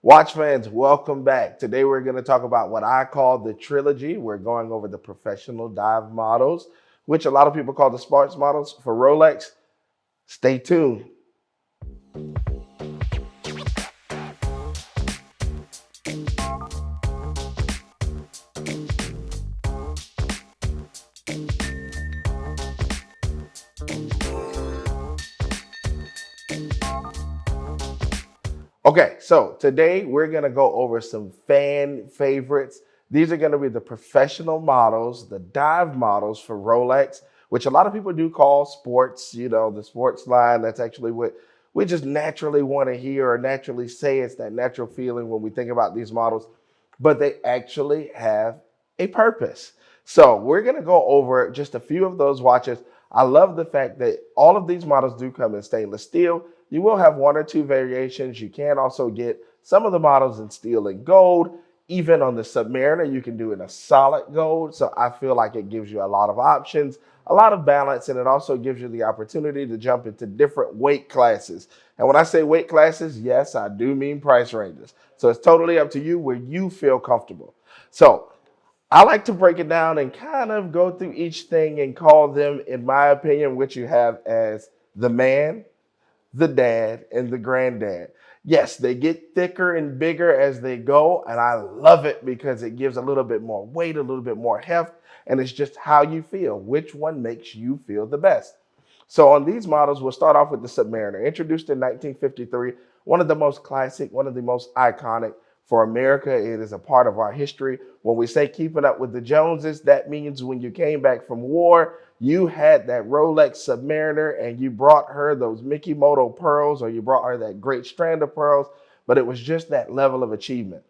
Watch fans, welcome back. Today we're going to talk about what I call the trilogy. We're going over the professional dive models, which a lot of people call the sports models for Rolex. Stay tuned. Okay, so today we're going to go over some fan favorites. These are going to be the professional models, the dive models for Rolex, which a lot of people do call sports, the sports line. That's actually what we just naturally want to hear or naturally say. It's that natural feeling when we think about these models, but they actually have a purpose. So we're going to go over just a few of those watches. I love the fact that all of these models do come in stainless steel. You will have one or two variations. You can also get some of the models in steel and gold. Even on the Submariner, you can do it in a solid gold. So I feel like it gives you a lot of options, a lot of balance, and it also gives you the opportunity to jump into different weight classes. And when I say weight classes, yes, I do mean price ranges. So it's totally up to you where you feel comfortable. So I like to break it down and kind of go through each thing and call them, in my opinion, what you have as the man, the dad, and the granddad. Yes, they get thicker and bigger as they go, and I love it because it gives a little bit more weight, a little bit more heft, and it's just how you feel. Which one makes you feel the best? So on these models, we'll start off with the Submariner. Introduced in 1953, one of the most classic, one of the most iconic for America. It is a part of our history. When we say keeping up with the Joneses, that means when you came back from war, you had that Rolex Submariner and you brought her those Mickey Moto pearls, or you brought her that great strand of pearls, but it was just that level of achievement.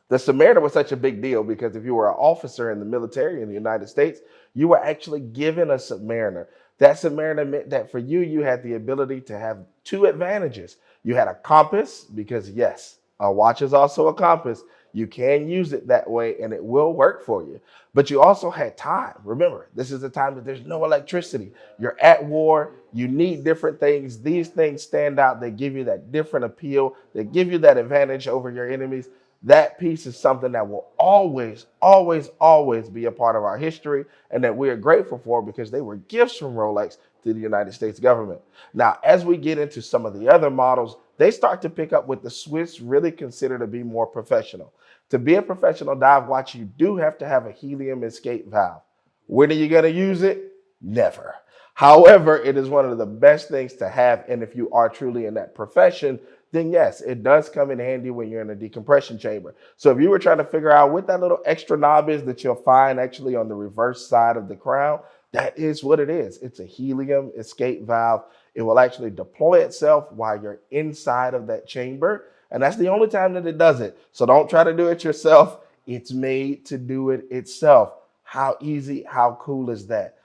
The Submariner was such a big deal because if you were an officer in the military in the United States, you were actually given a Submariner. That Submariner meant that for you, you had the ability to have two advantages. You had a compass because, yes, a watch is also a compass. You can use it that way and it will work for you. But you also had time. Remember, this is a time that there's no electricity. You're at war. You need different things. These things stand out. They give you that different appeal. They give you that advantage over your enemies. That piece is something that will always, always, always be a part of our history and that we are grateful for because they were gifts from Rolex to the United States government. Now, as we get into some of the other models, they start to pick up what the Swiss really consider to be more professional. To be a professional dive watch, you do have to have a helium escape valve. When are you going to use it? Never. However, it is one of the best things to have. And if you are truly in that profession, then yes, it does come in handy when you're in a decompression chamber. So if you were trying to figure out what that little extra knob is that you'll find actually on the reverse side of the crown, that is what it is. It's a helium escape valve. It will actually deploy itself while you're inside of that chamber. And that's the only time that it does it. So don't try to do it yourself. It's made to do it itself. How easy, how cool is that?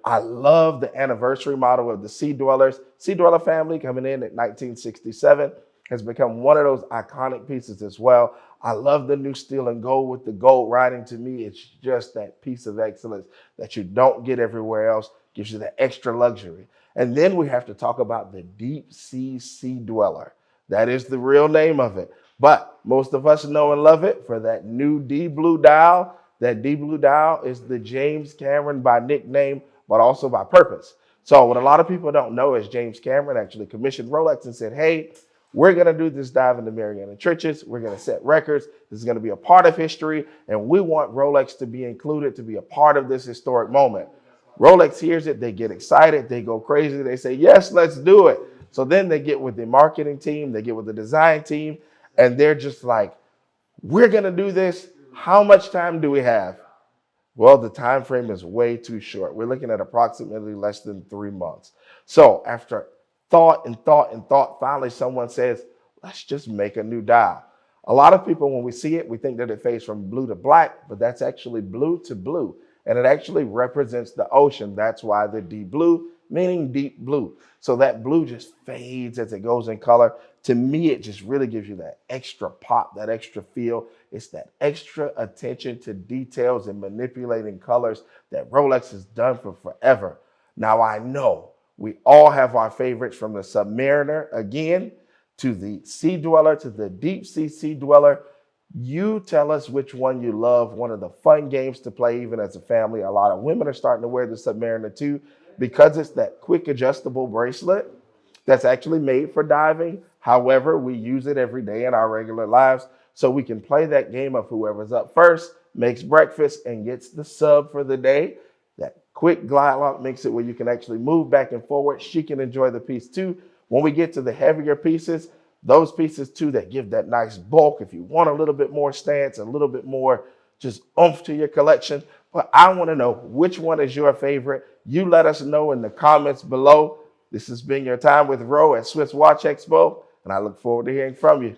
I love the anniversary model of the Sea-Dwellers. Sea-Dweller family coming in at 1967 has become one of those iconic pieces as well. I love the new steel and gold with the gold writing. To me, it's just that piece of excellence that you don't get everywhere else. Gives you that extra luxury. And then we have to talk about the Deep Sea Sea-Dweller. That is the real name of it. But most of us know and love it for that new D Blue dial. That D Blue dial is the James Cameron by nickname, but also by purpose. So what a lot of people don't know is James Cameron actually commissioned Rolex and said, hey, we're going to do this dive in the Mariana Trenches. We're going to set records. This is going to be a part of history. And we want Rolex to be included, to be a part of this historic moment. Rolex hears it. They get excited. They go crazy. They say, yes, let's do it. So then they get with the marketing team. They get with the design team. And they're just like, we're going to do this. How much time do we have? Well, the time frame is way too short. We're looking at approximately less than 3 months. So after thought and thought and thought, finally someone says, let's just make a new dial. A lot of people, when we see it, we think that it fades from blue to black, but that's actually blue to blue. And it actually represents the ocean. That's why the deep blue, meaning deep blue. So that blue just fades as it goes in color. To me, it just really gives you that extra pop, that extra feel. It's that extra attention to details and manipulating colors that Rolex has done for forever. Now, I know we all have our favorites from the Submariner. Again, to the Sea-Dweller, to the Deep Sea Sea-Dweller. You tell us which one you love. One of the fun games to play even as a family. A lot of women are starting to wear the Submariner too because it's that quick adjustable bracelet that's actually made for diving. However, we use it every day in our regular lives, so we can play that game of whoever's up first makes breakfast and gets the sub for the day. That quick glide lock makes it where you can actually move back and forward. She can enjoy the piece too. When we get to the heavier pieces, those pieces too that give that nice bulk, if you want a little bit more stance, a little bit more just oomph to your collection. But I want to know which one is your favorite. You let us know in the comments below. This has been your time with Ro at Swiss Watch Expo, and I look forward to hearing from you.